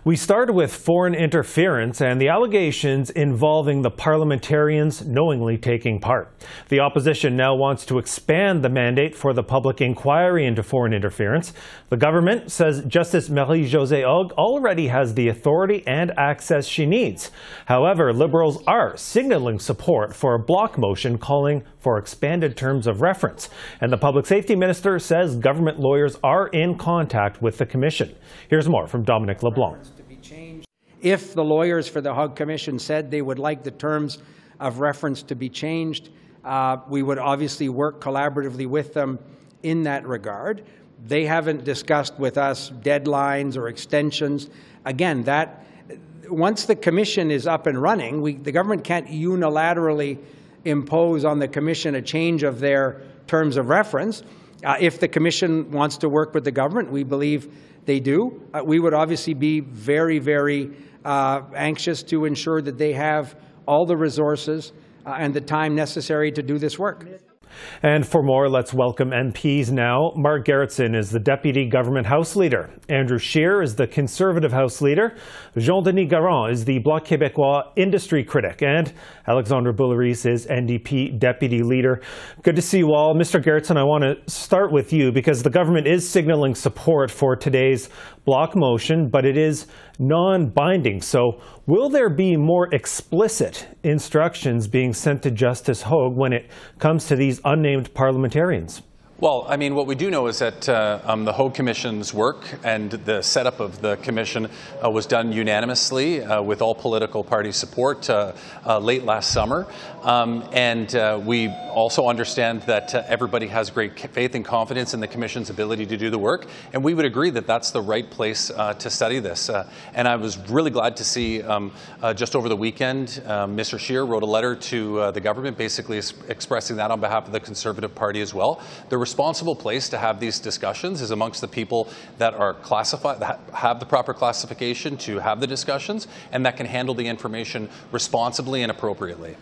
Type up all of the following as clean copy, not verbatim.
We started with foreign interference and the allegations involving the parliamentarians knowingly taking part. The opposition now wants to expand the mandate for the public inquiry into foreign interference. The government says Justice Marie-Josée Hogg already has the authority and access she needs. However, Liberals are signaling support for a Bloc motion calling for expanded terms of reference. And the Public Safety Minister says government lawyers are in contact with the Commission. Here's more from Dominic, LeBlanc. If the lawyers for the Hogg Commission said they would like the terms of reference to be changed, we would obviously work collaboratively with them in that regard. They haven't discussed with us deadlines or extensions. Again, once the Commission is up and running, the government can't unilaterally impose on the Commission a change of their terms of reference. If the Commission wants to work with the government, we believe they do. We would obviously be very, very anxious to ensure that they have all the resources and the time necessary to do this work. And for more, let's welcome MPs now. Mark Gerretsen is the Deputy Government House Leader. Andrew Scheer is the Conservative House Leader. Jean-Denis Garon is the Bloc Québécois Industry Critic. And Alexandre Boulerice is NDP Deputy Leader. Good to see you all. Mr. Gerretsen, I want to start with you because the government is signaling support for today's Bloc motion, but it is non-binding. So will there be more explicit instructions being sent to Justice Hogg when it comes to these unnamed parliamentarians? Well, I mean, what we do know is that the Hogg Commission's work and the setup of the Commission was done unanimously with all political party support late last summer. We also understand that everybody has great faith and confidence in the Commission's ability to do the work. And we would agree that that's the right place to study this. And I was really glad to see just over the weekend, Mr. Scheer wrote a letter to the government basically expressing that on behalf of the Conservative Party as well. The responsible place to have these discussions is amongst the people that are classified, that have the proper classification to have the discussions, and that can handle the information responsibly and appropriately.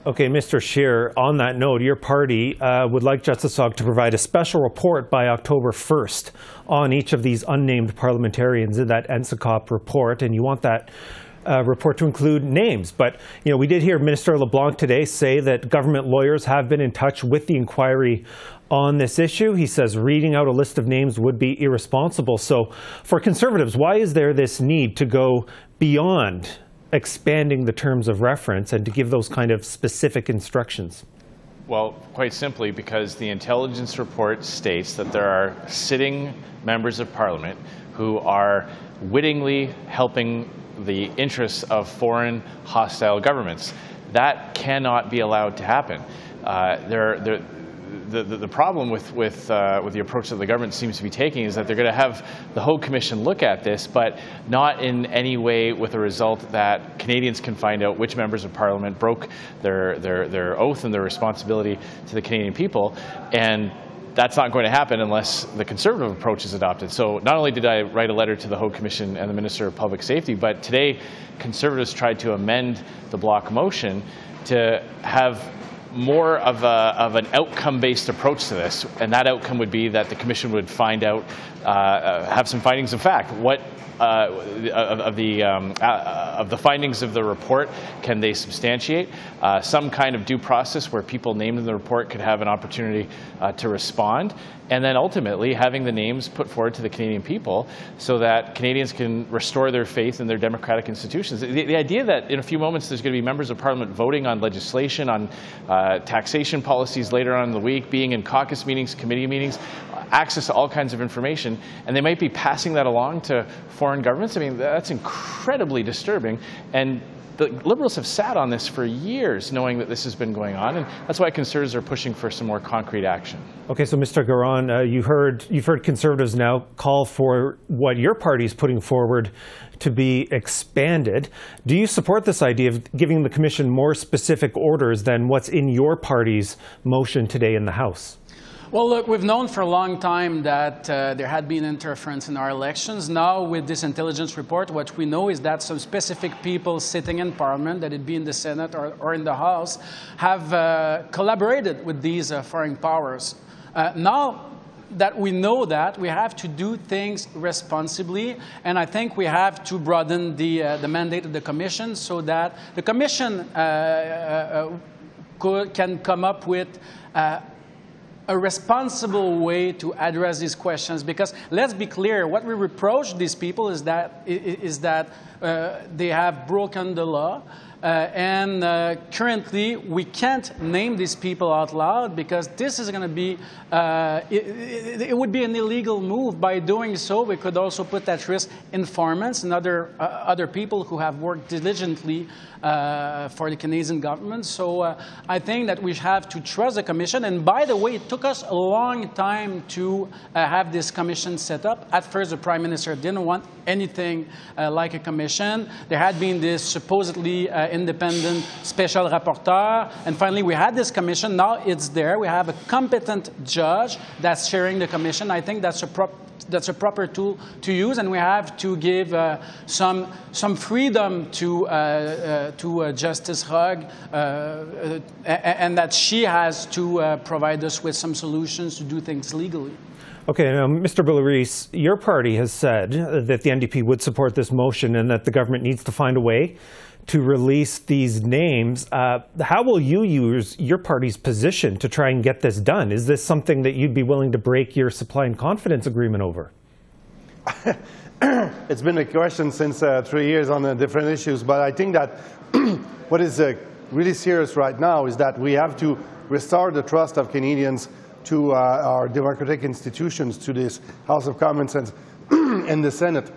Okay, Mr. Scheer, on that note, your party would like Justice Hogg to provide a special report by October 1st on each of these unnamed parliamentarians in that NSICOP report, and you want that report to include names. But, you know, we did hear Minister LeBlanc today say that government lawyers have been in touch with the inquiry on this issue. He says reading out a list of names would be irresponsible. So for Conservatives, why is there this need to go beyond expanding the terms of reference and to give those kind of specific instructions? Well, quite simply because the intelligence report states that there are sitting members of Parliament who are wittingly helping the interests of foreign hostile governments. That cannot be allowed to happen. The problem with the approach that the government seems to be taking is that they're going to have the Hogg Commission look at this, but not in any way with a result that Canadians can find out which members of Parliament broke their oath and their responsibility to the Canadian people. And that's not going to happen unless the Conservative approach is adopted. So not only did I write a letter to the Hogg Commission and the Minister of Public Safety, but today Conservatives tried to amend the Bloc motion to have more of an outcome-based approach to this, and that outcome would be that the Commission would find out, have some findings of fact. What of the findings of the report can they substantiate? Some kind of due process where people named in the report could have an opportunity to respond, and then ultimately having the names put forward to the Canadian people so that Canadians can restore their faith in their democratic institutions. The idea that in a few moments there's going to be members of Parliament voting on legislation, on taxation policies later on in the week, being in caucus meetings, committee meetings, access to all kinds of information, and they might be passing that along to foreign governments. I mean, that's incredibly disturbing. And the Liberals have sat on this for years, knowing that this has been going on, and that's why Conservatives are pushing for some more concrete action. Okay, so Mr. Garon, you've heard Conservatives now call for what your party is putting forward to be expanded. Do you support this idea of giving the Commission more specific orders than what's in your party's motion today in the House? Well, look, we've known for a long time that there had been interference in our elections. Now, with this intelligence report, what we know is that some specific people sitting in Parliament, that it be in the Senate or in the House, have collaborated with these foreign powers. Now, that we know that we have to do things responsibly, and I think we have to broaden the mandate of the Commission so that the Commission can come up with a responsible way to address these questions. Because let's be clear, what we reproach these people is that they have broken the law. And currently, we can't name these people out loud because this is going to be, it would be an illegal move. By doing so, we could also put at risk informants and other people who have worked diligently for the Canadian government. So I think that we have to trust the Commission. And by the way, it took us a long time to have this Commission set up. At first, the Prime Minister didn't want anything like a Commission. There had been this supposedly independent special rapporteur, and finally we had this Commission. Now it's there. We have a competent judge that's chairing the Commission. I think that's a proper tool to use, and we have to give some freedom to Justice Rugg, and that she has to provide us with some solutions to do things legally. Okay, now, Mr. Boulerice, your party has said that the NDP would support this motion and that the government needs to find a way to release these names. How will you use your party's position to try and get this done? Is this something that you'd be willing to break your supply and confidence agreement over? It's been a question since 3 years on different issues, but I think that what is really serious right now is that we have to restore the trust of Canadians to our democratic institutions, to this House of Commons and the Senate.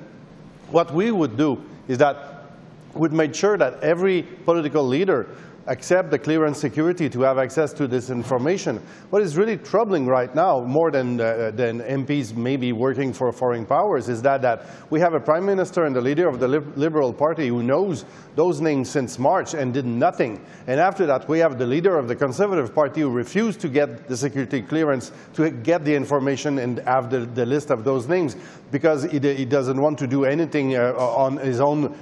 What we would do is that we'd make sure that every political leader accept the clearance security to have access to this information. What is really troubling right now, more than MPs maybe working for foreign powers, is that we have a Prime Minister and the leader of the Liberal Party who knows those names since March and did nothing. And after that, we have the leader of the Conservative Party who refused to get the security clearance to get the information and have the list of those names because he doesn't want to do anything on his own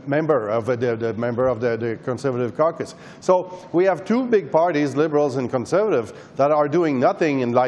member of the member of the Conservative caucus. So we have two big parties, Liberals and Conservative, that are doing nothing and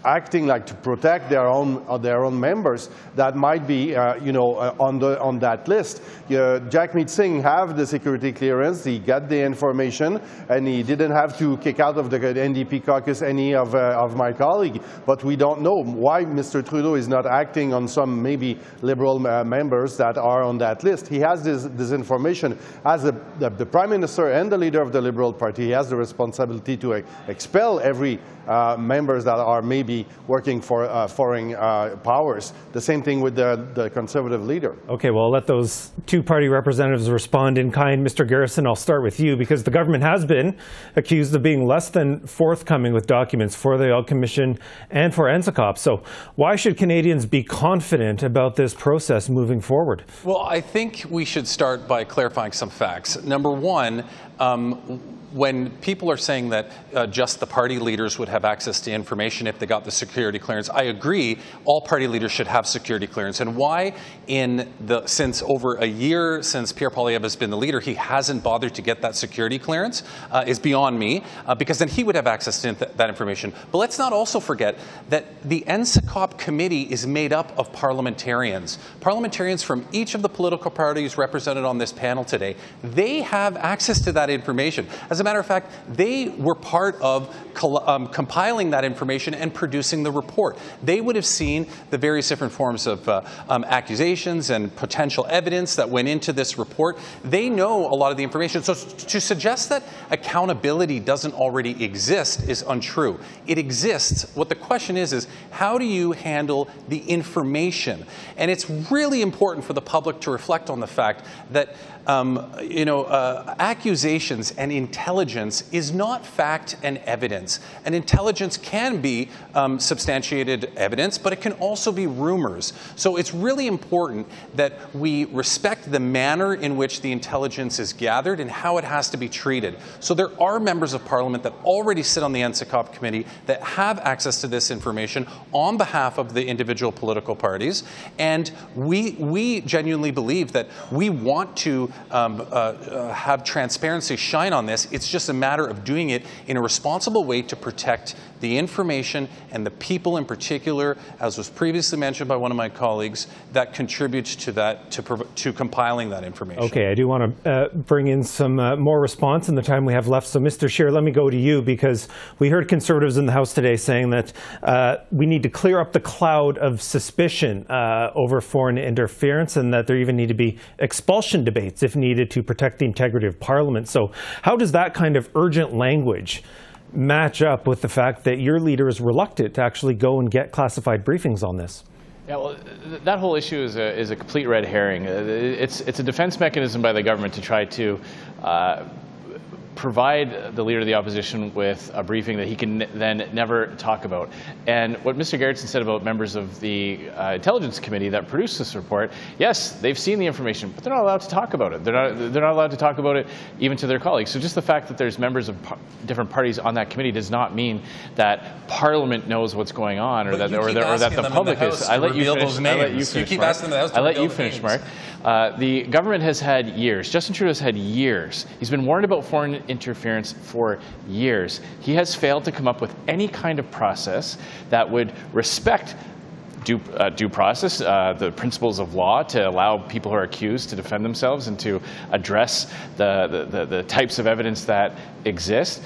acting like to protect their own members that might be on that list. Jagmeet Singh have the security clearance, he got the information, and he didn't have to kick out of the NDP caucus any of my colleagues. But we don't know why Mr. Trudeau is not acting on some maybe Liberal members that are on that list. He has this information. As the Prime Minister and the leader of the Liberal Party, he has the responsibility to expel every members that are maybe working for foreign powers. The same thing with the Conservative leader. Okay, well, I'll let those two party representatives respond in kind. Mr. Gerretsen, I'll start with you, because the government has been accused of being less than forthcoming with documents for the Oil Commission and for NSICOP. So why should Canadians be confident about this process moving forward? Well, I think we should start by clarifying some facts. Number one, when people are saying that just the party leaders would have access to information if they got the security clearance, I agree, all party leaders should have security clearance. And why since over a year since Pierre Poilievre has been the leader, he hasn't bothered to get that security clearance is beyond me, because then he would have access to that information. But let's not also forget that the NSICOP committee is made up of parliamentarians. Parliamentarians from each of the political parties represented on this panel today. They have access to that information. As a matter of fact, they were part of compiling that information and producing the report. They would have seen the various different forms of accusations and potential evidence that went into this report. They know a lot of the information. So to suggest that accountability doesn't already exist is untrue. It exists. What the question is how do you handle the information? And it's really important for the public to reflect on the fact that accusations and intelligence is not fact and evidence. And intelligence can be substantiated evidence, but it can also be rumors. So it's really important that we respect the manner in which the intelligence is gathered and how it has to be treated. So there are members of Parliament that already sit on the NSICOP committee that have access to this information on behalf of the individual political parties. And we genuinely believe that we want to have transparency to shine on this. It's just a matter of doing it in a responsible way to protect the information and the people in particular, as was previously mentioned by one of my colleagues, that contributes to that, to compiling that information. Okay, I do want to bring in some more response in the time we have left. So, Mr. Scheer, let me go to you, because we heard Conservatives in the House today saying that we need to clear up the cloud of suspicion over foreign interference, and that there even need to be expulsion debates if needed to protect the integrity of Parliament. So how does that kind of urgent language match up with the fact that your leader is reluctant to actually go and get classified briefings on this? Yeah, well, that whole issue is a complete red herring. It's a defense mechanism by the government to try to provide the Leader of the Opposition with a briefing that he can then never talk about. And what Mr. Gerretsen said about members of the Intelligence Committee that produced this report, yes, they've seen the information, but they're not allowed to talk about it. They're not allowed to talk about it even to their colleagues. So just the fact that there's members of different parties on that committee does not mean that Parliament knows what's going on, or that the public is. I let you finish, Mark. The government has had years. Justin Trudeau has had years. He's been warned about foreign interference for years. He has failed to come up with any kind of process that would respect due process, the principles of law, to allow people who are accused to defend themselves and to address the types of evidence that exist.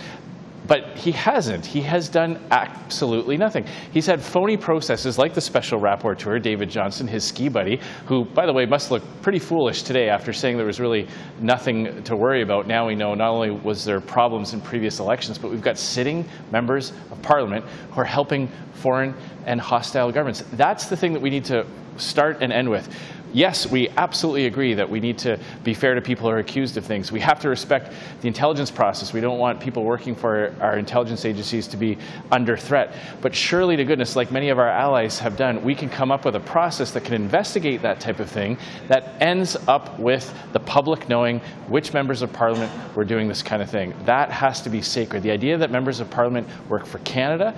But he hasn't. He has done absolutely nothing. He's had phony processes like the special rapporteur, David Johnston, his ski buddy, who, by the way, must look pretty foolish today after saying there was really nothing to worry about. Now we know not only was there problems in previous elections, but we've got sitting members of Parliament who are helping foreign and hostile governments. That's the thing that we need to start and end with. Yes, we absolutely agree that we need to be fair to people who are accused of things. We have to respect the intelligence process. We don't want people working for our intelligence agencies to be under threat. But surely to goodness, like many of our allies have done, we can come up with a process that can investigate that type of thing that ends up with the public knowing which members of Parliament were doing this kind of thing. That has to be sacred. The idea that members of Parliament work for Canada,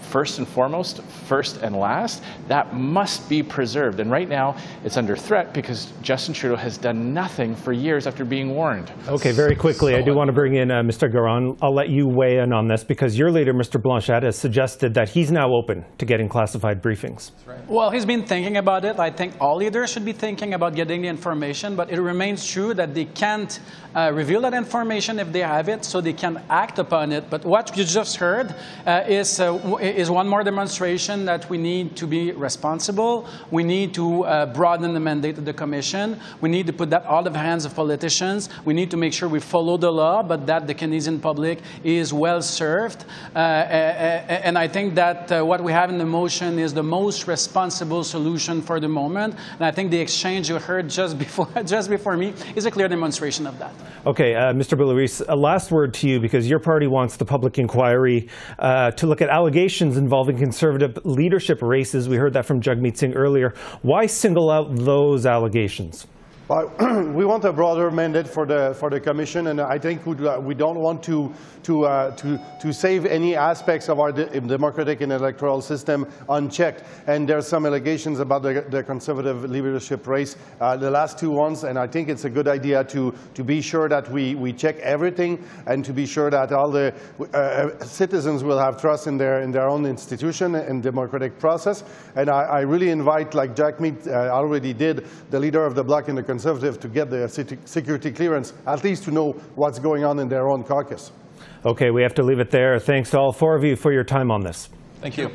first and foremost, first and last, that must be preserved. And right now, it's under threat because Justin Trudeau has done nothing for years after being warned. Okay, very quickly, I do want to bring in Mr. Garon. I'll let you weigh in on this, because your leader, Mr. Blanchet, has suggested that he's now open to getting classified briefings. Well, he's been thinking about it. I think all leaders should be thinking about getting the information, but it remains true that they can't reveal that information if they have it, so they can act upon it. But what you just heard is one more demonstration that we need to be responsible. We need to broaden the mandate of the Commission. We need to put that out of the hands of politicians. We need to make sure we follow the law, but that the Canadian public is well served. And I think that what we have in the motion is the most responsible solution for the moment. And I think the exchange you heard just before me is a clear demonstration of that. Okay, Mr. Boulerice, a last word to you, because your party wants the public inquiry to look at allegations involving Conservative leadership races. We heard that from Jagmeet Singh earlier. Why single out those allegations? Well, we want a broader mandate for the Commission, and I think we don't want to save any aspects of our democratic and electoral system unchecked. And there's some allegations about the Conservative leadership race, the last two ones, and I think it's a good idea to be sure that we check everything, and to be sure that all the citizens will have trust in their own institution and democratic process. And I really invite, like Jagmeet already did, the leader of the Bloc and the Conservative, to get the security clearance, at least to know what's going on in their own caucus. Okay, we have to leave it there. Thanks to all four of you for your time on this. Thank you.